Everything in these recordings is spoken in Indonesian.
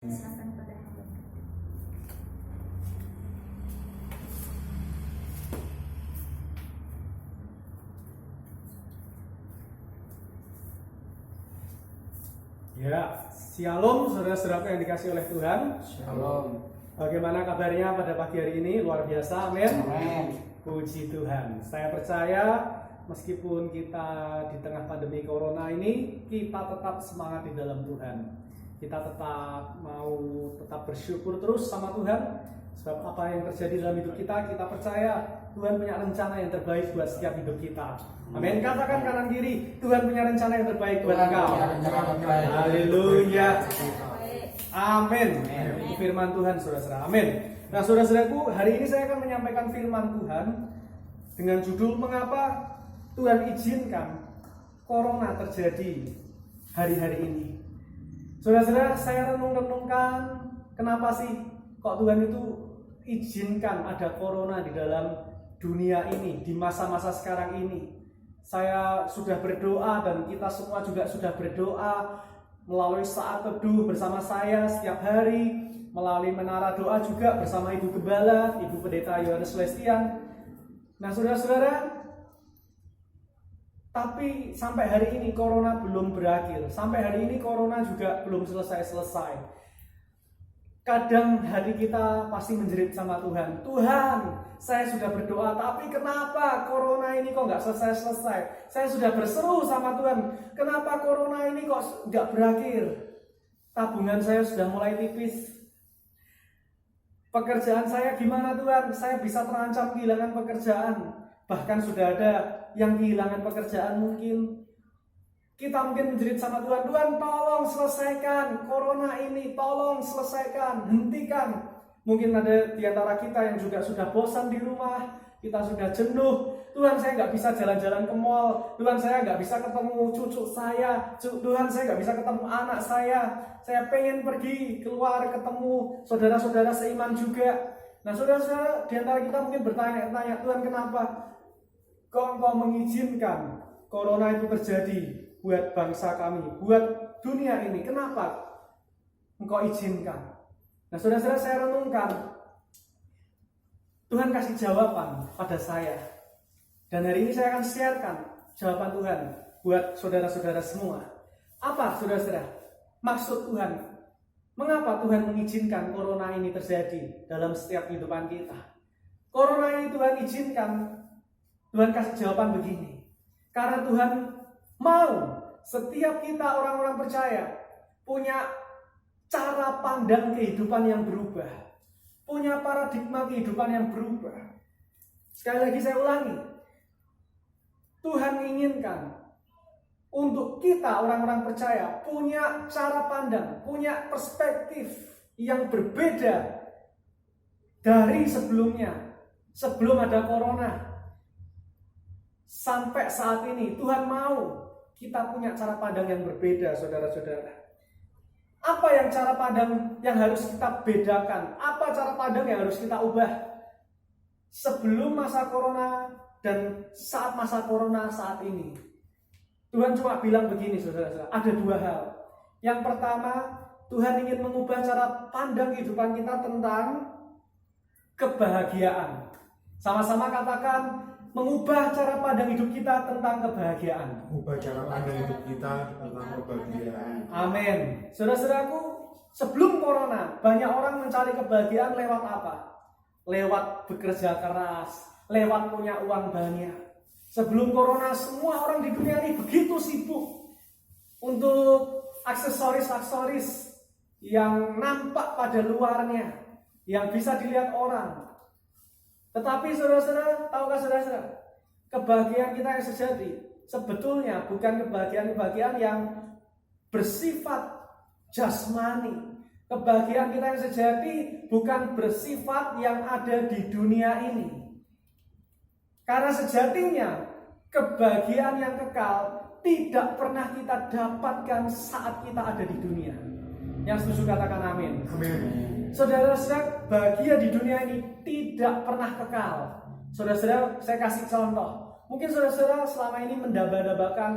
Silakan pada Hamba. Ya, shalom saudara-saudaraku yang dikasih oleh Tuhan. Shalom. Bagaimana kabarnya pada pagi hari ini? Luar biasa, amin. Amin. Puji Tuhan. Saya percaya meskipun kita di tengah pandemi corona ini, kita tetap semangat di dalam Tuhan. Kita tetap mau bersyukur terus sama Tuhan. Sebab apa yang terjadi dalam hidup kita percaya Tuhan punya rencana yang terbaik buat setiap hidup kita. Amin. Katakan kanan kiri, Tuhan punya rencana yang terbaik buat engkau. Haleluya. Amin. Itu firman Tuhan, saudara-saudara. Amin. Nah, saudara-saudaraku, hari ini saya akan menyampaikan firman Tuhan dengan judul mengapa Tuhan izinkan corona terjadi hari-hari ini. Saudara-saudara, saya renung-renungkan kenapa sih kok Tuhan itu izinkan ada corona di dalam dunia ini, di masa-masa sekarang ini. Saya sudah berdoa dan kita semua juga sudah berdoa melalui saat teduh bersama saya setiap hari, melalui menara doa juga bersama Ibu Gembala, Ibu Pendeta Yohanes Celestian. Nah, saudara-saudara, tapi sampai hari ini corona belum berakhir. Sampai hari ini corona juga belum selesai-selesai. Kadang hati kita pasti menjerit sama Tuhan. Tuhan, saya sudah berdoa, tapi kenapa corona ini kok nggak selesai-selesai? Saya sudah berseru sama Tuhan, kenapa corona ini kok nggak berakhir? Tabungan saya sudah mulai tipis. Pekerjaan saya gimana Tuhan? Saya bisa terancam kehilangan pekerjaan. Bahkan sudah ada yang kehilangan pekerjaan mungkin. Kita mungkin menjerit sama Tuhan, Tuhan tolong selesaikan corona ini, tolong selesaikan, hentikan. Mungkin ada di antara kita yang juga sudah bosan di rumah, kita sudah jenuh. Tuhan, saya nggak bisa jalan-jalan ke mall. Tuhan, saya nggak bisa ketemu cucu saya. Tuhan, saya nggak bisa ketemu anak saya. Saya pengen pergi keluar ketemu saudara-saudara seiman juga. Nah, saudara-saudara di antara kita mungkin bertanya-tanya, Tuhan kenapa kok Engkau mengizinkan corona itu terjadi buat bangsa kami, buat dunia ini? Kenapa Engkau izinkan? Nah, saudara-saudara, saya renungkan, Tuhan kasih jawaban pada saya. Dan hari ini saya akan sharekan jawaban Tuhan buat saudara-saudara semua. Apa, saudara-saudara, maksud Tuhan? Mengapa Tuhan mengizinkan corona ini terjadi dalam setiap kehidupan kita? Corona ini Tuhan izinkan, Tuhan kasih jawaban begini. Karena Tuhan mau setiap kita orang-orang percaya punya cara pandang kehidupan yang berubah, punya paradigma kehidupan yang berubah. Sekali lagi saya ulangi, Tuhan menginginkan untuk kita orang-orang percaya punya cara pandang, punya perspektif yang berbeda dari sebelumnya, sebelum ada corona. Sampai saat ini Tuhan mau kita punya cara pandang yang berbeda, saudara-saudara. Apa yang cara pandang yang harus kita bedakan? Apa cara pandang yang harus kita ubah? Sebelum masa corona dan saat masa corona saat ini. Tuhan cuma bilang begini, saudara-saudara, ada dua hal. Yang pertama, Tuhan ingin mengubah cara pandang kehidupan kita tentang kebahagiaan. Sama-sama katakan, mengubah cara pandang hidup kita tentang kebahagiaan. Ubah cara pandang hidup kita tentang kebahagiaan. Amin. Saudara-saudaraku, sebelum corona, banyak orang mencari kebahagiaan lewat apa? Lewat bekerja keras, lewat punya uang banyak. Sebelum corona, semua orang di dunia ini begitu sibuk untuk aksesoris-aksesoris yang nampak pada luarnya, yang bisa dilihat orang. Tetapi saudara-saudara, tahukah saudara-saudara, kebahagiaan kita yang sejati sebetulnya bukan kebahagiaan yang bersifat jasmani. Kebahagiaan kita yang sejati bukan bersifat yang ada di dunia ini. Karena sejatinya kebahagiaan yang kekal tidak pernah kita dapatkan saat kita ada di dunia. Yang setuju katakan amin. Amin. Saudara-saudara, bahagia di dunia ini tidak pernah kekal. Saudara-saudara, saya kasih contoh. Mungkin saudara-saudara selama ini mendamba-dambakan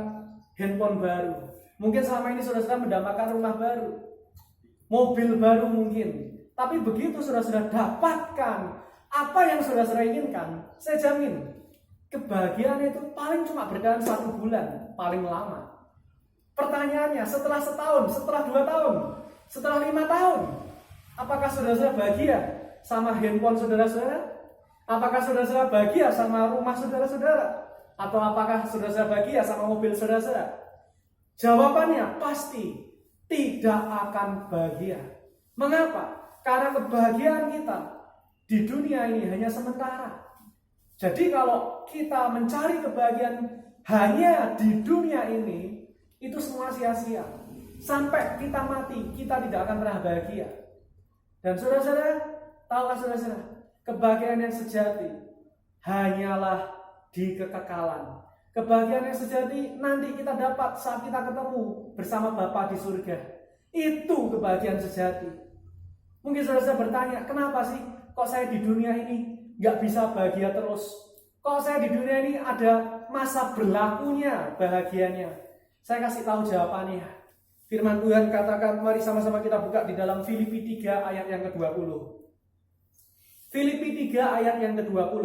handphone baru. Mungkin selama ini saudara-saudara mendambakan rumah baru. mobil baru mungkin. Tapi begitu saudara-saudara dapatkan apa yang saudara-saudara inginkan, saya jamin kebahagiaan itu paling cuma bertahan 1 bulan, paling lama. Pertanyaannya, setelah setahun, setelah 2 tahun, setelah 5 tahun, apakah saudara-saudara bahagia sama handphone saudara-saudara? Apakah saudara-saudara bahagia sama rumah saudara-saudara? Atau apakah saudara-saudara bahagia sama mobil saudara-saudara? Jawabannya pasti tidak akan bahagia. Mengapa? Karena kebahagiaan kita di dunia ini hanya sementara. Jadi kalau kita mencari kebahagiaan hanya di dunia ini, itu semua sia-sia. Sampai kita mati, kita tidak akan pernah bahagia. Dan saudara-saudara, tahukah saudara-saudara, kebahagiaan yang sejati hanyalah di kekekalan. Kebahagiaan yang sejati nanti kita dapat saat kita ketemu bersama Bapa di surga. Itu kebahagiaan sejati. Mungkin saudara-saudara bertanya, kenapa sih kok saya di dunia ini gak bisa bahagia terus? Kok saya di dunia ini ada masa berlakunya bahagianya? Saya kasih tahu jawabannya. Firman Tuhan katakan, mari sama-sama kita buka di dalam Filipi 3 ayat yang ke-20. Filipi 3 ayat yang ke-20.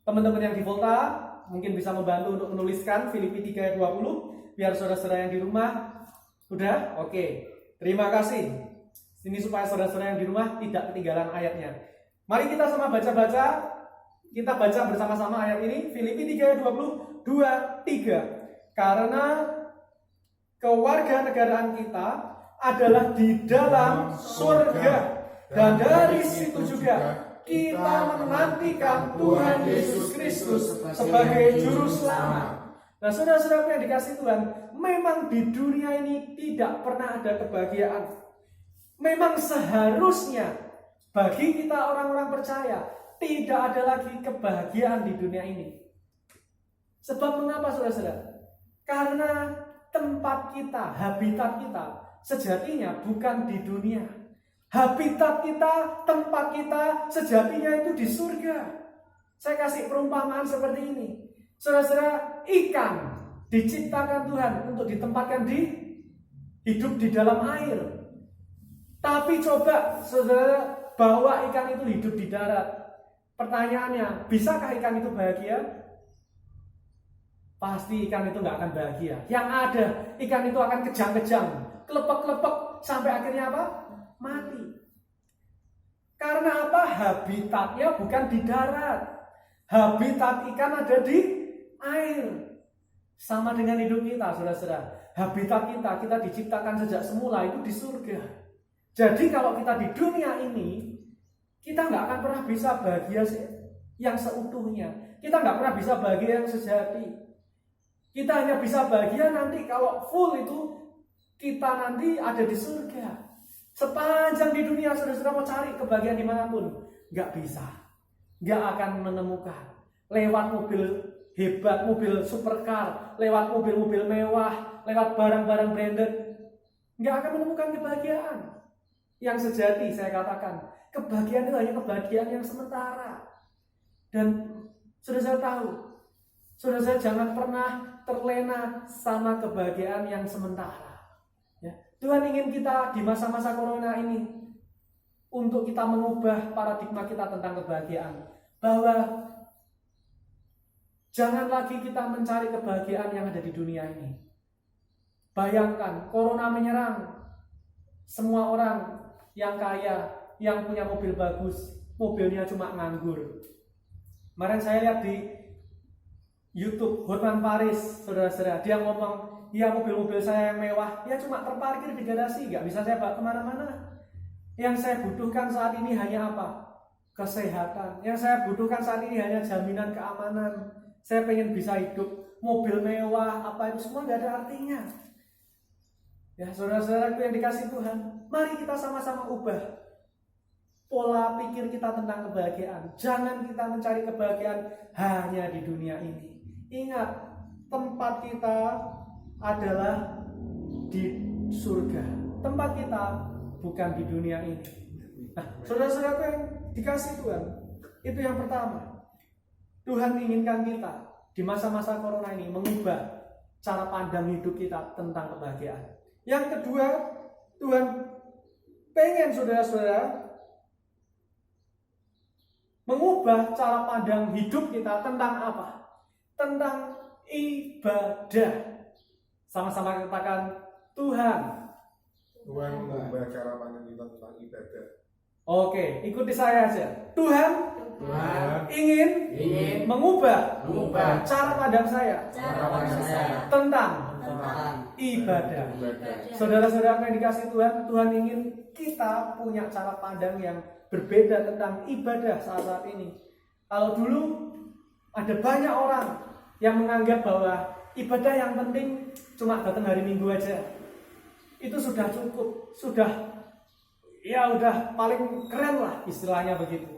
Teman-teman yang di Volta mungkin bisa membantu untuk menuliskan Filipi 3 ayat 20 biar saudara-saudara yang di rumah udah? Oke. Terima kasih. Ini supaya saudara-saudara yang di rumah tidak ketinggalan ayatnya. Mari kita sama baca-baca. Kita baca bersama-sama ayat ini. Filipi 3 ayat 20 2, 3. Karena kewarganegaraan kita adalah di dalam surga, dan dari situ juga kita menantikan Tuhan Yesus Kristus sebagai juru selamat. Nah, saudara-saudara yang dikasih Tuhan, memang di dunia ini tidak pernah ada kebahagiaan. Memang seharusnya bagi kita orang-orang percaya tidak ada lagi kebahagiaan di dunia ini. Sebab mengapa saudara-saudara? Karena tempat kita, habitat kita sejatinya bukan di dunia. Habitat kita, tempat kita sejatinya itu di surga. Saya kasih perumpamaan seperti ini. Saudara-saudara, ikan diciptakan Tuhan untuk ditempatkan hidup di dalam air. Tapi coba saudara bawa ikan itu hidup di darat. Pertanyaannya, bisakah ikan itu bahagia? Pasti ikan itu nggak akan bahagia. Yang ada, ikan itu akan kejang-kejang, kelepek-kelepek, sampai akhirnya apa? Mati. Karena apa? Habitatnya bukan di darat. Habitat ikan ada di air. Sama dengan hidup kita, saudara-saudara. Habitat kita diciptakan sejak semula itu di surga. Jadi kalau kita di dunia ini, kita nggak akan pernah bisa bahagia yang seutuhnya. Kita nggak pernah bisa bahagia yang sejati. Kita hanya bisa bahagia nanti kalau full itu kita nanti ada di surga. Sepanjang di dunia saudara-saudara mau cari kebahagiaan dimanapun, nggak bisa, nggak akan menemukan. Lewat mobil hebat, mobil supercar, lewat mobil-mobil mewah, lewat barang-barang branded, nggak akan menemukan kebahagiaan. Yang sejati saya katakan, kebahagiaan itu hanya kebahagiaan yang sementara. Dan saudara-saudara tahu, saudara-saudara jangan pernah terlena sama kebahagiaan yang sementara. Ya. Tuhan ingin kita di masa-masa corona ini untuk kita mengubah paradigma kita tentang kebahagiaan. Bahwa jangan lagi kita mencari kebahagiaan yang ada di dunia ini. Bayangkan, corona menyerang semua orang yang kaya, yang punya mobil bagus, mobilnya cuma nganggur. Kemarin saya lihat di YouTube Hotman Paris, saudara-saudara, dia ngomong, ya mobil-mobil saya yang mewah, ya cuma terparkir di garasi, nggak bisa saya bawa kemana-mana. Yang saya butuhkan saat ini hanya apa? Kesehatan. Yang saya butuhkan saat ini hanya jaminan keamanan. Saya pengen bisa hidup mobil mewah, apa itu semua nggak ada artinya. Ya saudara-saudaraku yang dikasih Tuhan, mari kita sama-sama ubah pola pikir kita tentang kebahagiaan. Jangan kita mencari kebahagiaan hanya di dunia ini. Ingat, tempat kita adalah di surga. Tempat kita bukan di dunia ini. Nah, saudara-saudaraku yang dikasih Tuhan, itu yang pertama. Tuhan menginginkan kita di masa-masa corona ini mengubah cara pandang hidup kita tentang kebahagiaan. Yang kedua, Tuhan pengen saudara-saudara mengubah cara pandang hidup kita tentang apa? Tentang ibadah. Sama-sama katakan Tuhan. Tuhan mengubah cara pandang kita tentang ibadah. Oke, ikuti saya aja. Tuhan ingin mengubah cara pandang saya tentang ibadah. Saudara-saudara yang dikasihi Tuhan, Tuhan ingin kita punya cara pandang yang berbeda tentang ibadah saat ini. Kalau dulu ada banyak orang yang menganggap bahwa ibadah yang penting cuma datang hari Minggu aja. Itu sudah cukup, udah paling keren lah istilahnya begitu.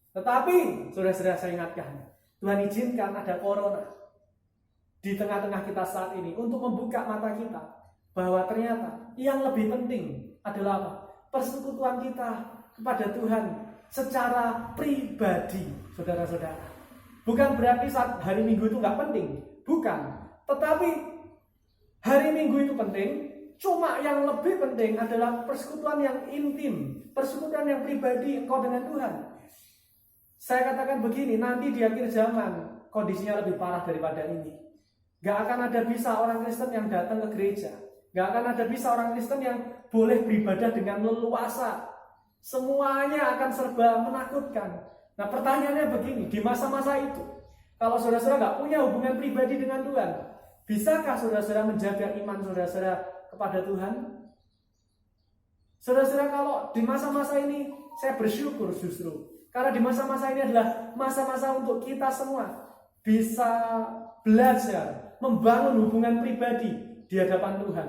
Tetapi saudara-saudara saya ingatkan, Tuhan izinkan ada corona di tengah-tengah kita saat ini untuk membuka mata kita bahwa ternyata yang lebih penting adalah apa? Persekutuan kita kepada Tuhan secara pribadi, saudara-saudara. Bukan berarti saat hari Minggu itu nggak penting, bukan. Tetapi hari Minggu itu penting. Cuma yang lebih penting adalah persekutuan yang intim, persekutuan yang pribadi engkau dengan Tuhan. Saya katakan begini, nanti di akhir zaman kondisinya lebih parah daripada ini. Gak akan ada bisa orang Kristen yang datang ke gereja. Gak akan ada bisa orang Kristen yang boleh beribadah dengan leluasa. Semuanya akan serba menakutkan. Nah pertanyaannya begini, di masa-masa itu, kalau saudara-saudara gak punya hubungan pribadi dengan Tuhan, bisakah saudara-saudara menjaga iman saudara-saudara kepada Tuhan? Saudara-saudara, kalau di masa-masa ini saya bersyukur justru karena di masa-masa ini adalah masa-masa untuk kita semua bisa belajar membangun hubungan pribadi di hadapan Tuhan.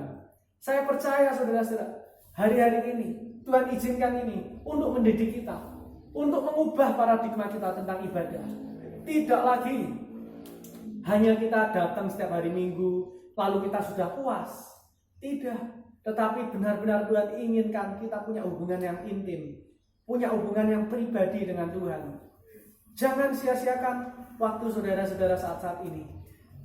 Saya percaya saudara-saudara, hari-hari ini Tuhan izinkan ini untuk mendidik kita, untuk mengubah paradigma kita tentang ibadah. Tidak lagi hanya kita datang setiap hari Minggu lalu kita sudah puas. Tidak, tetapi benar-benar Tuhan inginkan kita punya hubungan yang intim, punya hubungan yang pribadi dengan Tuhan. Jangan sia-siakan waktu saudara-saudara saat-saat ini.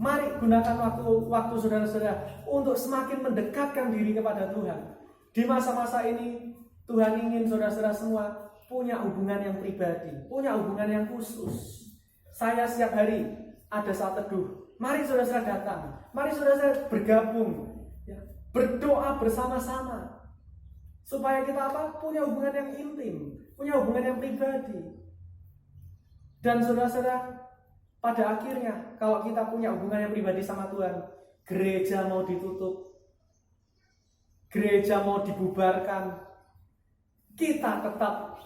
Mari gunakan waktu saudara-saudara untuk semakin mendekatkan diri kepada Tuhan. Di masa-masa ini, Tuhan ingin saudara-saudara semua punya hubungan yang pribadi, punya hubungan yang khusus. Saya setiap hari ada saat teduh. Mari saudara-saudara datang, mari saudara-saudara bergabung. Berdoa bersama-sama supaya kita punya hubungan yang intim, punya hubungan yang pribadi. Dan saudara-saudara, pada akhirnya kalau kita punya hubungan yang pribadi sama Tuhan, gereja mau ditutup, gereja mau dibubarkan, kita tetap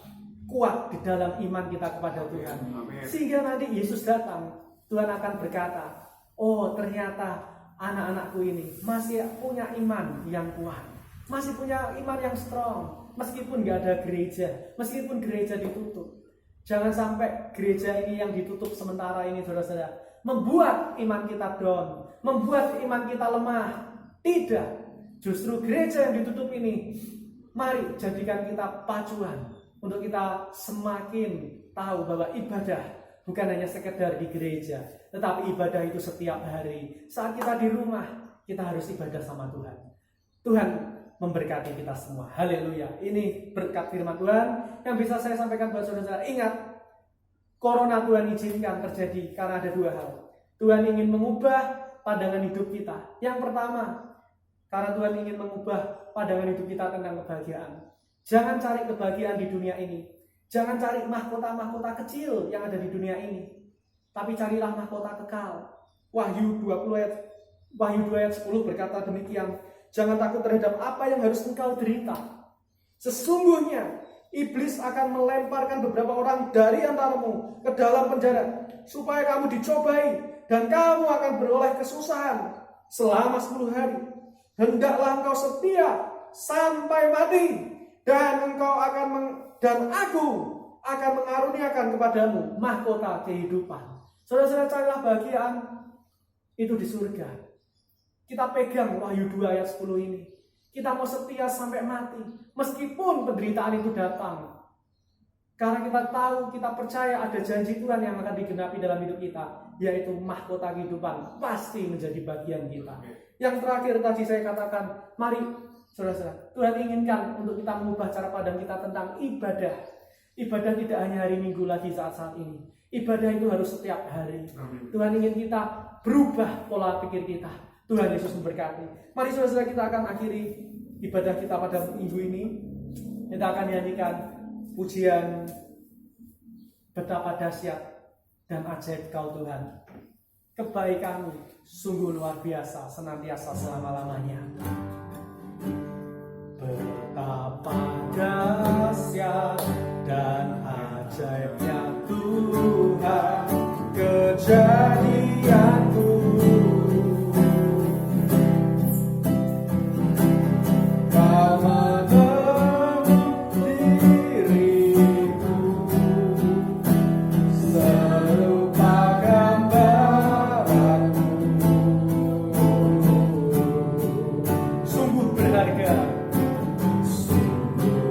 kuat di dalam iman kita kepada Tuhan. Sehingga nanti Yesus datang, Tuhan akan berkata, oh ternyata anak-anakku ini masih punya iman yang kuat, masih punya iman yang strong, meskipun gak ada gereja, meskipun gereja ditutup. Jangan sampai gereja ini yang ditutup sementara ini saudara-saudara membuat iman kita down, membuat iman kita lemah. Tidak, justru gereja yang ditutup ini, mari jadikan kita pacuan untuk kita semakin tahu bahwa ibadah bukan hanya sekedar di gereja, tetapi ibadah itu setiap hari. Saat kita di rumah, kita harus ibadah sama Tuhan. Tuhan memberkati kita semua. Haleluya. Ini berkat firman Tuhan yang bisa saya sampaikan buat saudara-saudara. Ingat, corona Tuhan izinkan terjadi karena ada dua hal. Tuhan ingin mengubah pandangan hidup kita. Yang pertama, karena Tuhan ingin mengubah pandangan hidup kita tentang kebahagiaan. Jangan cari kebahagiaan di dunia ini. Jangan cari mahkota-mahkota kecil yang ada di dunia ini, tapi carilah mahkota kekal. Wahyu 2 ayat 10 berkata demikian, jangan takut terhadap apa yang harus engkau derita. Sesungguhnya iblis akan melemparkan beberapa orang dari antaramu ke dalam penjara, supaya kamu dicobai dan kamu akan beroleh kesusahan selama 10 hari. Hendaklah engkau setia sampai mati, dan aku akan mengaruniakan kepadamu mahkota kehidupan. Saudara-saudara, carilah kebahagiaan itu di surga. Kita pegang Wahyu 2 ayat 10 ini. Kita mau setia sampai mati, meskipun penderitaan itu datang. Karena kita tahu, kita percaya ada janji Tuhan yang akan digenapi dalam hidup kita, yaitu mahkota kehidupan pasti menjadi bagian kita. Yang terakhir tadi saya katakan, mari Saudara-saudara, Tuhan inginkan untuk kita mengubah cara pandang kita tentang ibadah. Ibadah tidak hanya hari Minggu lagi saat-saat ini. Ibadah itu harus setiap hari. Amin. Tuhan ingin kita berubah pola pikir kita. Tuhan Yesus memberkati. Mari saudara-saudara, kita akan akhiri ibadah kita pada minggu ini. Kita akan nyanyikan pujian betapa dahsyat dan ajaib Kau Tuhan. Kebaikan-Mu sungguh luar biasa, senantiasa selama-lamanya. Betapa dahsyat dan ajaibnya Tuhan kejadianku. Kau menebus diriku serupa gambaranmu. Sungguh berharga, sungguh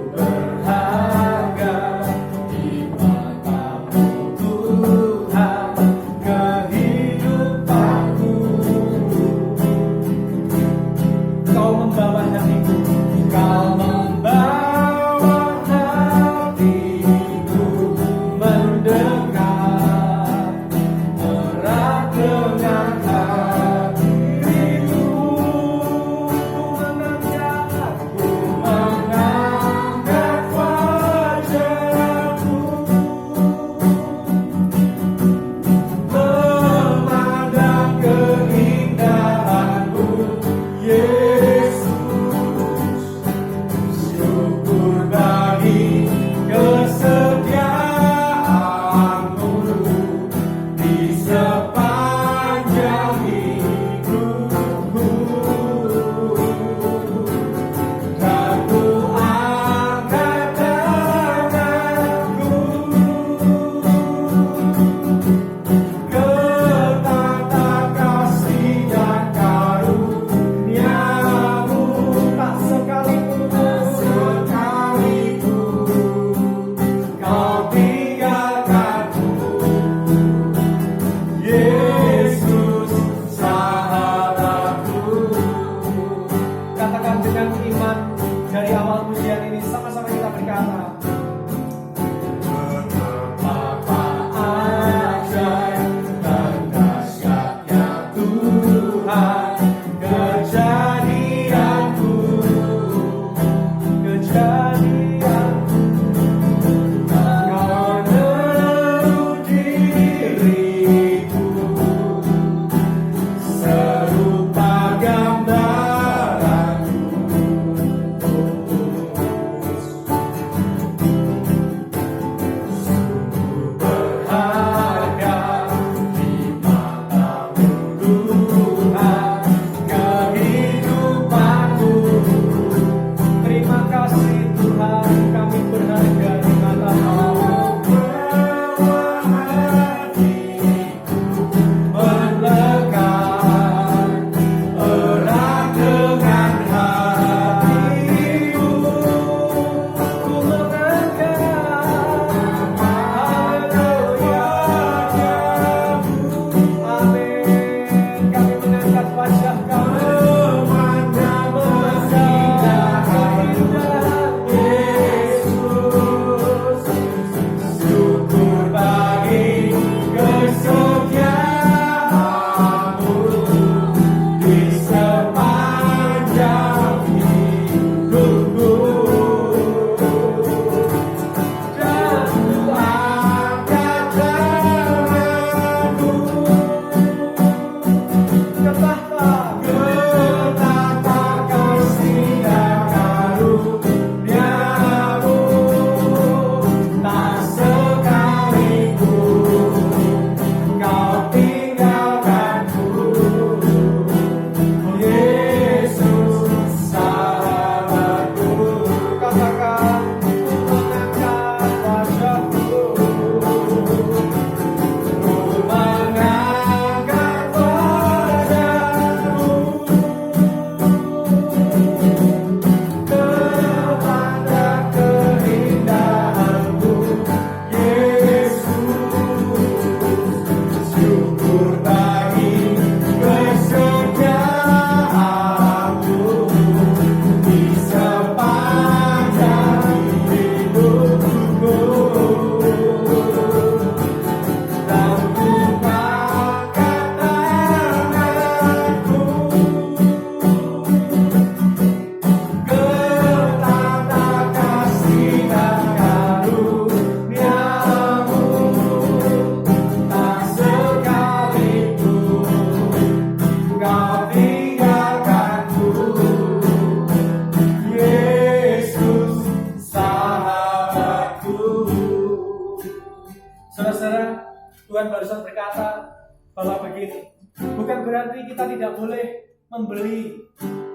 Tuhan barusan berkata bahwa begini, bukan berarti kita tidak boleh membeli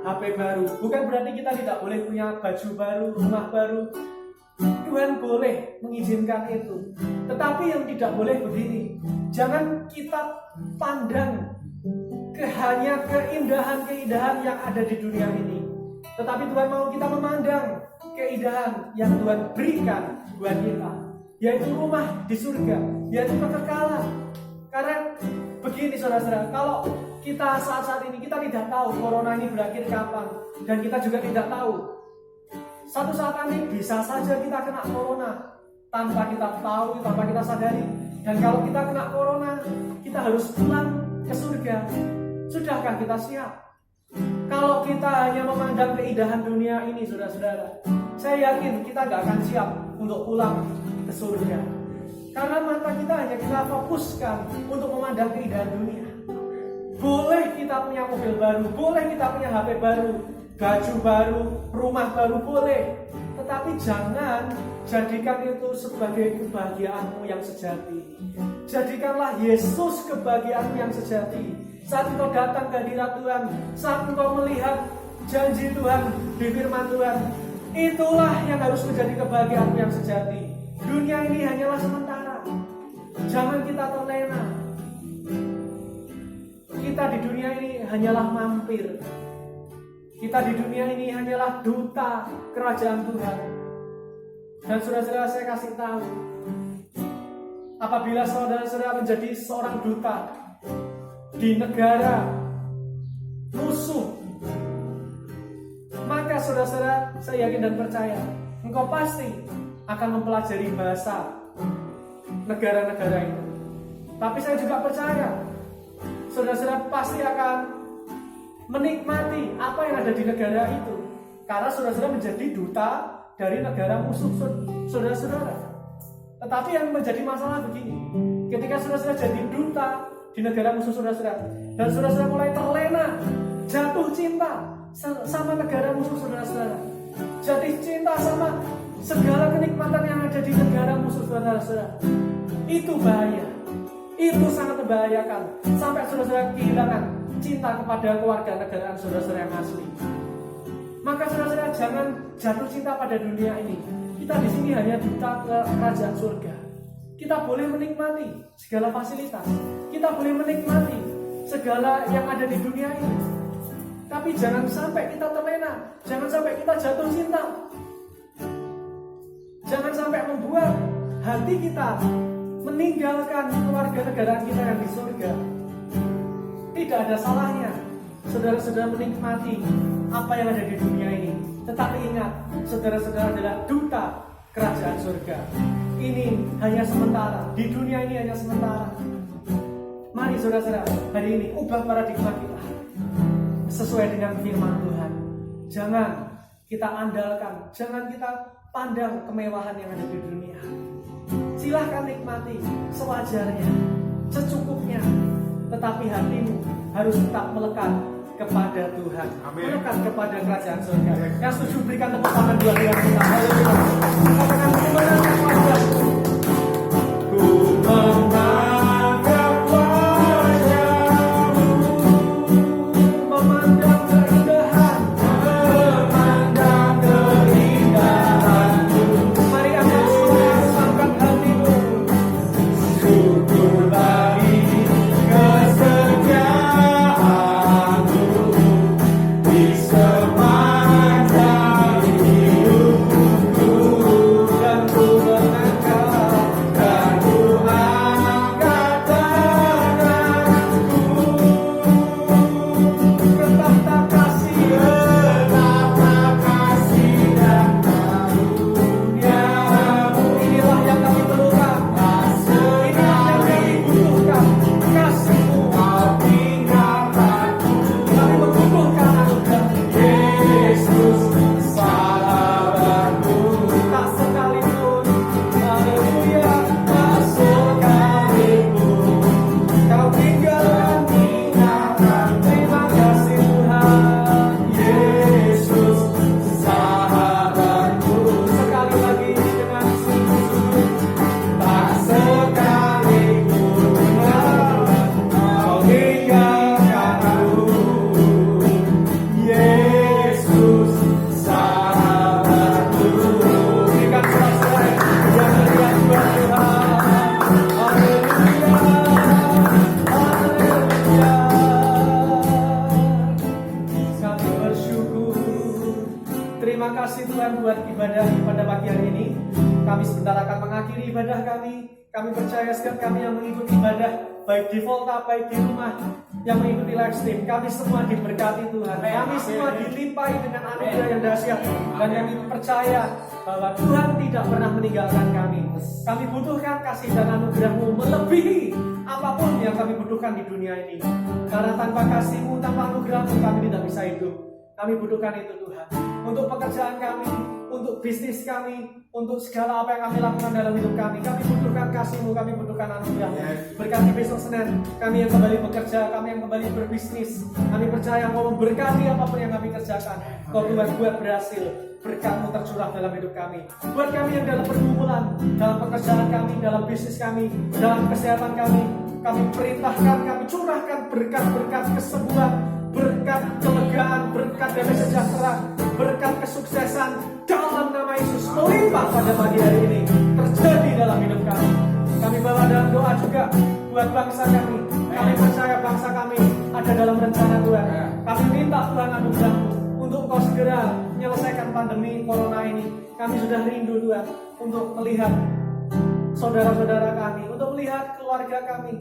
HP baru, bukan berarti kita tidak boleh punya baju baru, rumah baru. Tuhan boleh mengizinkan itu, tetapi yang tidak boleh begini, jangan kita pandang hanya keindahan-keindahan yang ada di dunia ini, tetapi Tuhan mau kita memandang keindahan yang Tuhan berikan buat kita, yaitu rumah di surga, yaitu kekekalan. Karena begini saudara-saudara, kalau kita saat-saat ini kita tidak tahu corona ini berakhir kapan, dan kita juga tidak tahu satu saat nanti bisa saja kita kena corona tanpa kita tahu, tanpa kita sadari. Dan kalau kita kena corona, kita harus pulang ke surga. Sudahkah kita siap? Kalau kita hanya memandang keindahan dunia ini, saudara-saudara, saya yakin kita gak akan siap untuk pulang ke surga. Karena mata kita hanya kita fokuskan untuk memandang keindahan dunia. Boleh kita punya mobil baru, boleh kita punya HP baru, baju baru, rumah baru boleh, tetapi jangan jadikan itu sebagai kebahagiaanmu yang sejati. Jadikanlah Yesus kebahagiaanmu yang sejati. Saat engkau datang ke hadirat Tuhan, saat engkau melihat janji Tuhan di firman Tuhan, itulah yang harus menjadi kebahagiaanmu yang sejati. Dunia ini hanyalah sementara. Jangan kita terlena. Kita di dunia ini hanyalah mampir. Kita di dunia ini hanyalah duta kerajaan Tuhan. Dan saudara-saudara, saya kasih tahu, apabila saudara-saudara menjadi seorang duta di negara musuh, maka saudara-saudara, saya yakin dan percaya, engkau pasti akan mempelajari bahasa negara-negara itu. Tapi saya juga percaya, saudara-saudara pasti akan menikmati apa yang ada di negara itu, karena saudara-saudara menjadi duta dari negara musuh saudara-saudara. Tetapi yang menjadi masalah begini, ketika saudara-saudara jadi duta di negara musuh saudara-saudara, dan saudara-saudara mulai terlena, jatuh cinta sama negara musuh saudara-saudara, jatuh cinta sama segala kenikmatan yang ada di negara musuh saudara-saudara, itu bahaya. Itu sangat membahayakan, sampai saudara-saudara kehilangan cinta kepada keluarga negaraan saudara-saudara yang asli. Maka saudara-saudara, jangan jatuh cinta pada dunia ini. Kita di sini hanya duta ke kerajaan surga. Kita boleh menikmati segala fasilitas, kita boleh menikmati segala yang ada di dunia ini. Tapi jangan sampai kita terlena, jangan sampai kita jatuh cinta, jangan sampai membuat hati kita meninggalkan keluarga negaraan kita yang di surga. Tidak ada salahnya saudara-saudara menikmati apa yang ada di dunia ini, tetapi ingat, saudara-saudara adalah duta kerajaan surga. Ini hanya sementara, di dunia ini hanya sementara. Mari saudara-saudara, hari ini ubah paradigma kita sesuai dengan firman Tuhan. Jangan kita andalkan, jangan kita pandang kemewahan yang ada di dunia. Silahkan nikmati sewajarnya, secukupnya, tetapi hatimu harus tetap melekat kepada Tuhan. Amin. Melekat kepada kerajaan surga. Yang setuju berikan tepuk tangan dua yang kita. Katakan kemenangan wajahku. Ku menganggap wajahmu, memandang keindahan, memandang keindahanmu. Mari angkat suara, angkat hatimu. Syukur bagi kesetiaanmu di sepanjang hidupku. Kami sebentar akan mengakhiri ibadah kami. Kami percaya setiap kami yang mengikuti ibadah, baik di Volta, baik di rumah, yang mengikuti live stream, kami semua diberkati Tuhan. Kami semua dilimpahi dengan anugerah yang dahsyat. Dan kami percaya bahwa Tuhan tidak pernah meninggalkan kami. Kami butuhkan kasih dan anugerah-Mu melebihi apapun yang kami butuhkan di dunia ini. Karena tanpa kasih-Mu, tanpa anugerah-Mu, kami tidak bisa hidup. Kami butuhkan itu Tuhan. Untuk pekerjaan kami, untuk bisnis kami, untuk segala apa yang kami lakukan dalam hidup kami. Kami butuhkan kasih-Mu, kami butuhkan anugerah-Mu. Berkati besok Senin, kami yang kembali bekerja, kami yang kembali berbisnis. Kami percaya Kau memberkati apapun yang kami kerjakan. Kau Tuhan buat berhasil. Berkat-Mu tercurah dalam hidup kami. Buat kami yang dalam pergumulan, dalam pekerjaan kami, dalam bisnis kami, dalam kesehatan kami perintahkan, kami curahkan berkat-berkat kesembuhan, berkat kelegaan, berkat damai sejahtera, berkat kesuksesan dalam nama Yesus melimpah pada pagi hari ini terjadi dalam hidup kami. Kami bawa dalam doa juga buat bangsa kami. Kami percaya bangsa kami ada dalam rencana Tuhan. Kami minta Tuhan anugerah-Mu untuk Engkau segera menyelesaikan pandemi corona ini. Kami sudah rindu Tuhan untuk melihat saudara-saudara kami, untuk melihat keluarga kami,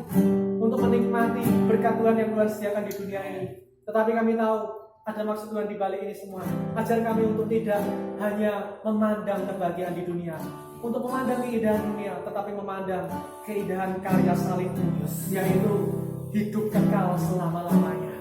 untuk menikmati berkat Tuhan yang Tuhan sediakan di dunia ini. Tetapi kami tahu ada maksud Tuhan di balik ini semua. Ajar kami untuk tidak hanya memandang kebahagiaan di dunia, untuk memandang keindahan dunia, tetapi memandang keindahan karya salib-Mu, yaitu hidup kekal selama-lamanya.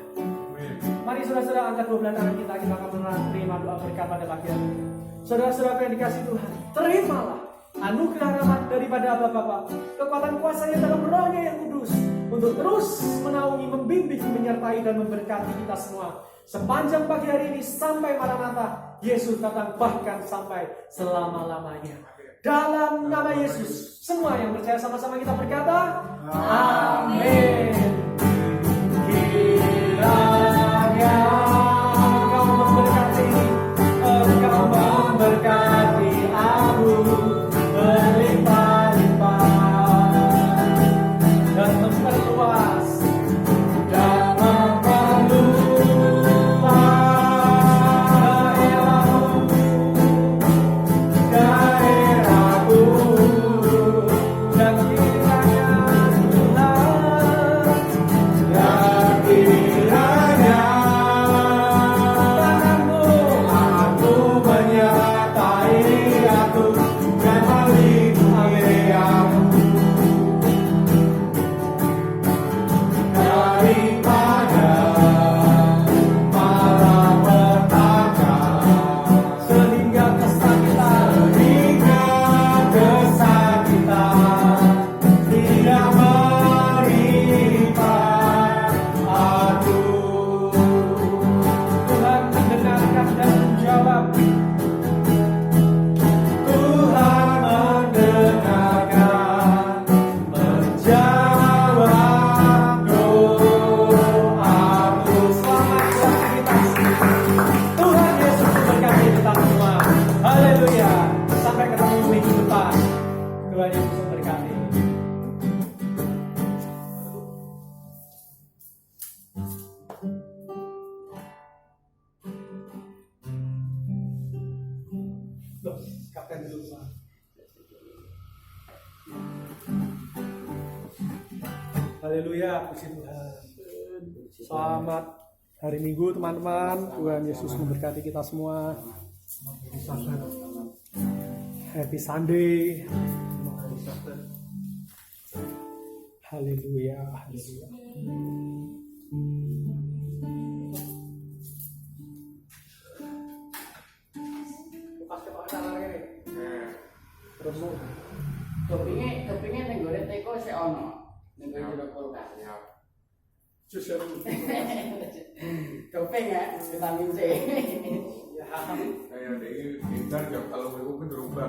Mari saudara-saudara angkat 12 tangan kita akan menerima doa berkat pada pagi hari ini. Saudara-saudara yang dikasih Tuhan, terimalah anugerah rahmat daripada Allah Bapa, kekuatan kuasa-Nya dalam Roh-Nya yang kudus, untuk terus menaungi, membimbing, menyertai dan memberkati kita semua sepanjang pagi hari ini sampai Maranatha Yesus datang, bahkan sampai selama-lamanya. Dalam nama Yesus, semua yang percaya sama-sama kita berkata, amin. Kiranya Engkau memberkati, Engkau memberkati aku berlimpah-limpah dan memperluas dan memperluas daerahmu dan kiranya Tuhan, dan kiranya tanganmu aku menyertai aku dan melindungi aku daripada para petaka, sehingga kesakitan tidak menimpa aku. Tuhan mendengarkan dan menjawab. Tuhan mendengarkan, menjawab doaku. Selamat beraktivitas. Tuhan Yesus memberkati kita semua. Haleluya. Sampai ketemu minggu depan. Tuhan Yesus memberkati. Loh, kapten dulu Pak. Haleluya, puji Tuhan. Selamat hari Minggu teman-teman. Tuhan Yesus memberkati kita semua. Happy Sunday. Haleluya, haleluya. Pas kepakan lagi. Remuk. Kepingin ning gore teko sik ono. Ning gore jero kulkas. Jus ya. Keping ya, vitamin C. Ya. Kayak dari Indar jam kalau mau berubah